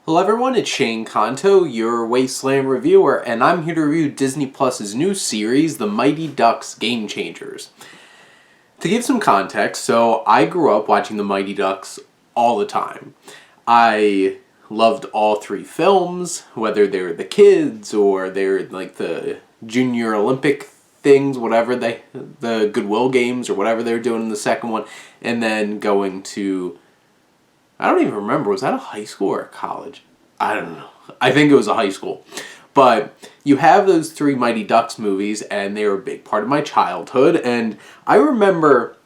Hello everyone, it's Shane Kanto, your Wasteland reviewer, and I'm here to review Disney Plus's new series, The Mighty Ducks Game Changers. To give some context, so I grew up watching The Mighty Ducks all the time. I loved all three films, whether they were the kids or they're like the Junior Olympic things, whatever the Goodwill games or whatever they were doing in the second one, and then going to, I don't even remember, was that a high school or a college? I don't know. I think it was a high school. But you have those three Mighty Ducks movies, and they were a big part of my childhood. And I remember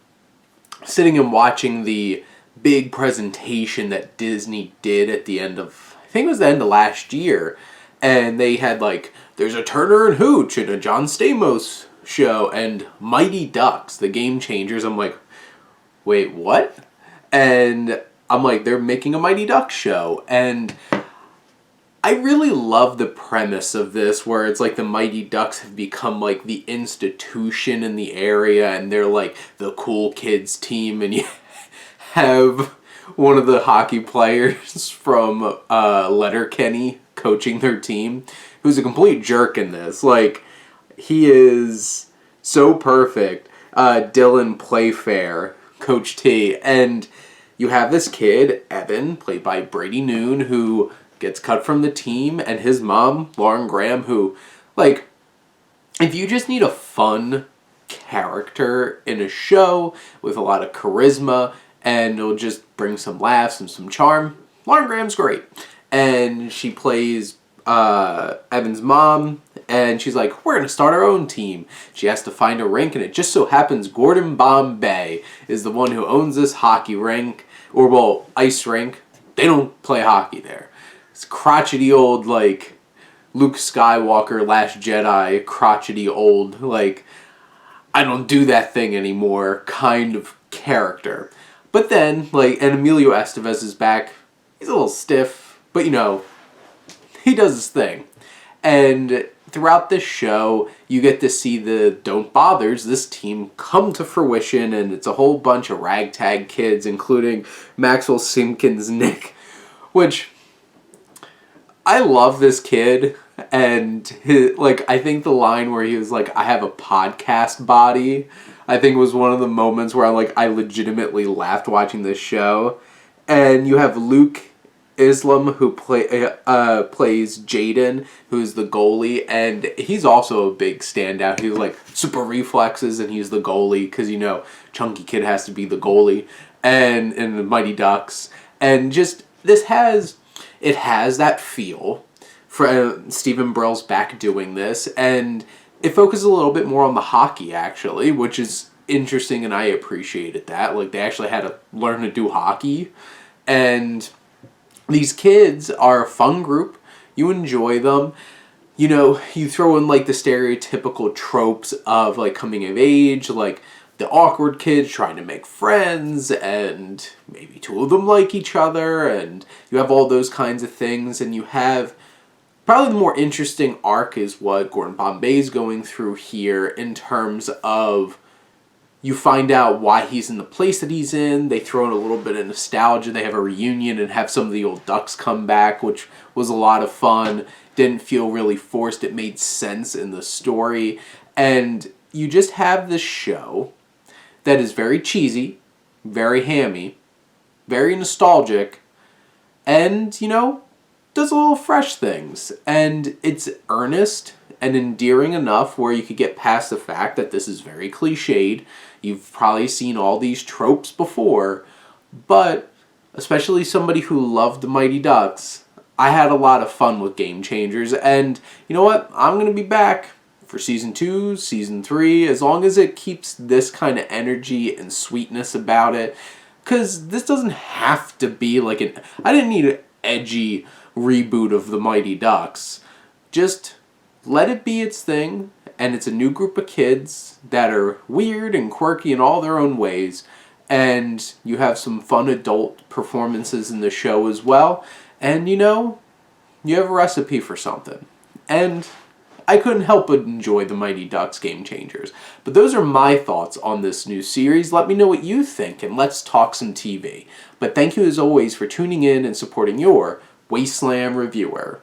sitting and watching the big presentation that Disney did at the end of, I think it was the end of last year. And they had like, there's a Turner and Hooch and a John Stamos show, and Mighty Ducks, the Game Changers. I'm like, wait, what? And I'm like, they're making a Mighty Ducks show. And I really love the premise of this, where it's like the Mighty Ducks have become like the institution in the area, and they're like the cool kids team, and you have one of the hockey players from Letterkenny coaching their team, who's a complete jerk in this. Like, he is so perfect. Dylan Playfair, Coach T, and you have this kid, Evan, played by Brady Noon, who gets cut from the team, and his mom, Lauren Graham, who, like, if you just need a fun character in a show with a lot of charisma and it'll just bring some laughs and some charm, Lauren Graham's great. And she plays Evan's mom, and she's like, we're going to start our own team. She has to find a rink, and it just so happens Gordon Bombay is the one who owns this hockey rink, or, well, ice rink. They don't play hockey there. It's crotchety old, like, Luke Skywalker, Last Jedi, crotchety old, like, I don't do that thing anymore kind of character. But then, like, and Emilio Estevez is back. He's a little stiff, but, you know, he does his thing. And throughout this show, you get to see the Don't Bothers, this team, come to fruition, and it's a whole bunch of ragtag kids, including Maxwell Simkins' Nick, which, I love this kid, and I think the line where he was like, I have a podcast body, I think was one of the moments where I legitimately laughed watching this show. And you have Luke Islam, who plays Jaden, who's the goalie, and he's also a big standout. He's like super reflexes, and he's the goalie, because, you know, Chunky Kid has to be the goalie, and in the Mighty Ducks. And just, it has that feel for Stephen Brill's back doing this, and it focuses a little bit more on the hockey, actually, which is interesting, and I appreciated that. Like, they actually had to learn to do hockey, and these kids are a fun group. You enjoy them. You know, you throw in, like, the stereotypical tropes of, like, coming of age, like the awkward kids trying to make friends, and maybe two of them like each other, and you have all those kinds of things, and you have probably the more interesting arc is what Gordon Bombay's going through here, in terms of you find out why he's in the place that he's in. They throw in a little bit of nostalgia. They have a reunion and have some of the old Ducks come back, which was a lot of fun. Didn't feel really forced. It made sense in the story. And you just have this show that is very cheesy, very hammy, very nostalgic, and, you know, does a little fresh things. And it's earnest and endearing enough where you could get past the fact that this is very cliched. You've probably seen all these tropes before, but especially somebody who loved the Mighty Ducks, I had a lot of fun with Game Changers. And you know what? I'm going to be back for Season 2, Season 3, as long as it keeps this kind of energy and sweetness about it. Because this doesn't have to be like I didn't need an edgy reboot of the Mighty Ducks. Just let it be its thing, and it's a new group of kids that are weird and quirky in all their own ways, and you have some fun adult performances in the show as well, and, you know, you have a recipe for something. And I couldn't help but enjoy the Mighty Ducks Game Changers. But those are my thoughts on this new series. Let me know what you think, and let's talk some TV. But thank you as always for tuning in and supporting your Wasteland reviewer.